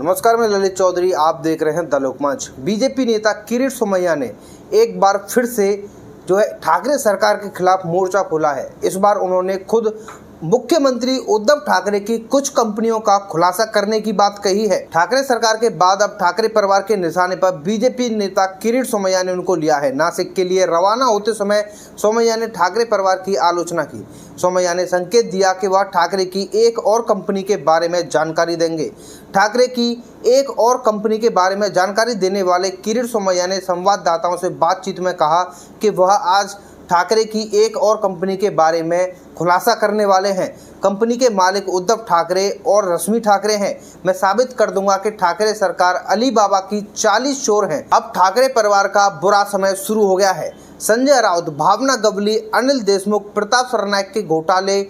नमस्कार, मैं ललित चौधरी, आप देख रहे हैं द लोकमंच। बीजेपी नेता किरीट सोमैया ने एक बार फिर से ठाकरे सरकार के खिलाफ मोर्चा खोला है। इस बार उन्होंने खुद मुख्यमंत्री उद्धव ठाकरे की कुछ कंपनियों का खुलासा करने की बात कही है। ठाकरे सरकार के बाद अब ठाकरे परिवार के निशाने पर बीजेपी नेता किरीट सोमैया ने उनको लिया है। नासिक के लिए रवाना होते समय सोमैया ने ठाकरे परिवार की आलोचना की। सोमैया ने संकेत दिया कि वह ठाकरे की एक और कंपनी के बारे में जानकारी देंगे। ठाकरे की एक और कंपनी के बारे में जानकारी देने वाले किरीट सोमैया ने संवाददाताओं से बातचीत में कहा कि वह आज ठाकरे की एक और कंपनी के बारे में खुलासा करने वाले हैं। कंपनी के मालिक उद्धव ठाकरे और रश्मि ठाकरे हैं। मैं साबित कर दूंगा कि ठाकरे सरकार अली बाबा की 40 चोर हैं। अब ठाकरे परिवार का बुरा समय शुरू हो गया है। संजय राउत, भावना गवली, अनिल देशमुख, प्रताप सरनाईक के घोटाले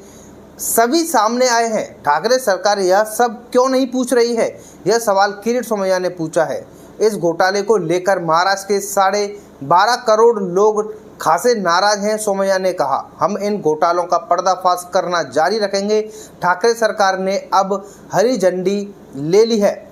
सभी सामने आए हैं। ठाकरे सरकार यह सब क्यों नहीं पूछ रही है? यह सवाल किरीट सोमैया ने पूछा है। इस घोटाले को लेकर महाराष्ट्र के 12.5 करोड़ लोग खासे नाराज हैं। सोमैया ने कहा, हम इन घोटालों का पर्दाफाश करना जारी रखेंगे। ठाकरे सरकार ने अब हरी झंडी ले ली है।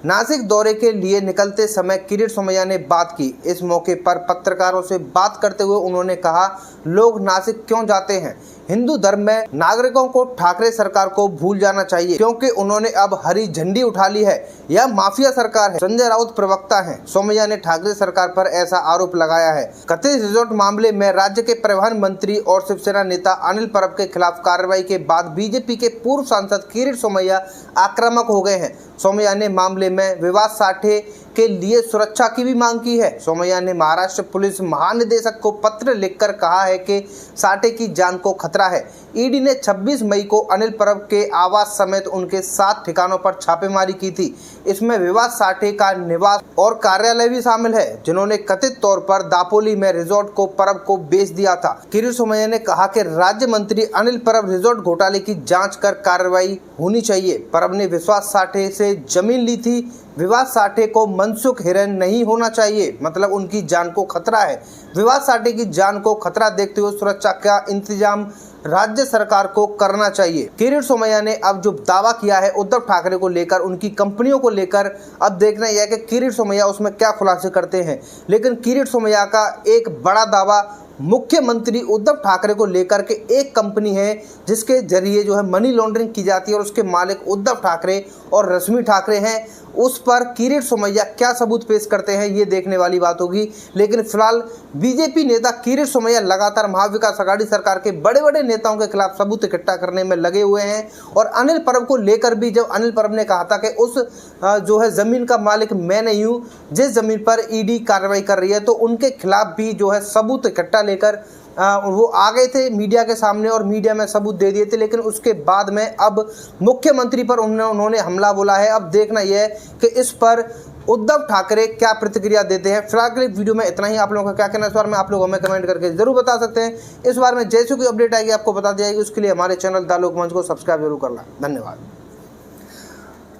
नासिक दौरे के लिए निकलते समय किरीट सोमैया ने बात की। इस मौके पर पत्रकारों से बात करते हुए उन्होंने कहा, लोग नासिक क्यों जाते हैं? हिंदू धर्म में नागरिकों को ठाकरे सरकार को भूल जाना चाहिए, क्योंकि उन्होंने अब हरी झंडी उठा ली है। यह माफिया सरकार है। संजय राउत प्रवक्ता हैं। सोमैया ने ठाकरे सरकार पर ऐसा आरोप लगाया है। कथित रिजॉर्ट मामले में राज्य के परिवहन मंत्री और शिवसेना नेता अनिल परब के खिलाफ कार्रवाई के बाद बीजेपी के पूर्व सांसद किरीट सोमैया आक्रामक हो गए हैं। सोमैया ने मामले में विवाद साठे के लिए सुरक्षा की भी मांग की है। सोमैया ने महाराष्ट्र पुलिस महानिदेशक को पत्र लिखकर कहा है कि साठे की जान को खतरा है। ईडी ने 26 मई को अनिल परब के आवास समेत उनके 7 ठिकानों पर छापेमारी की थी। इसमें विवाद साठे का निवास और कार्यालय भी शामिल है, जिन्होंने कथित तौर पर दापोली में रिजॉर्ट को परब को बेच दिया था। किरीट सोमैया ने कहा कि राज्य मंत्री अनिल परब रिजॉर्ट घोटाले की जांच कर कार्रवाई होनी चाहिए। परब ने विश्वास साठे से जमीन ली थी। विवाद साठे को मनसुख हिरेन नहीं होना चाहिए, मतलब उनकी जान को खतरा है। विवाद साठे की जान को खतरा देखते हुए सुरक्षा का इंतजाम राज्य सरकार को करना चाहिए। किरीट सोमैया ने अब जो दावा किया है उद्धव ठाकरे को लेकर, उनकी कंपनियों को लेकर, अब देखना यह है कि किरीट सोमैया उसमें क्या खुलासे करते हैं। लेकिन किरीट सोमैया का एक बड़ा दावा मुख्यमंत्री उद्धव ठाकरे को लेकर के एक कंपनी है जिसके जरिए मनी लॉन्ड्रिंग की जाती है और उसके मालिक उद्धव ठाकरे और रश्मि ठाकरे हैं। उस पर किरीट सोमैया क्या सबूत पेश करते हैं, ये देखने वाली बात होगी। लेकिन फिलहाल बीजेपी नेता किरीट सोमैया लगातार महाविकास आघाड़ी सरकार के बड़े बड़े नेताओं के खिलाफ सबूत इकट्ठा करने में लगे हुए हैं। और अनिल परब को लेकर भी, जब अनिल परब ने कहा था कि उस जमीन का मालिक मैं नहीं हूँ जिस जमीन पर ईडी कार्रवाई कर रही है, तो उनके खिलाफ भी सबूत इकट्ठा लेकर वो आ गए थे मीडिया के सामने और मीडिया में सबूत दे दिए थे। लेकिन उसके बाद में अब मुख्यमंत्री पर उन्होंने हमला बोला है। अब देखना यह है कि इस पर उद्धव ठाकरे क्या प्रतिक्रिया देते हैं। फिलहाल के लिए वीडियो में इतना ही। आप लोगों का क्या कहना है इस बार में, आप लोग हमें कमेंट करके जरूर बता सकते हैं। इस बार में जैसे कोई अपडेट आएगी आपको बता दी जाएगी। उसके लिए हमारे चैनल द लोकमंच को सब्सक्राइब जरूर करना। धन्यवाद।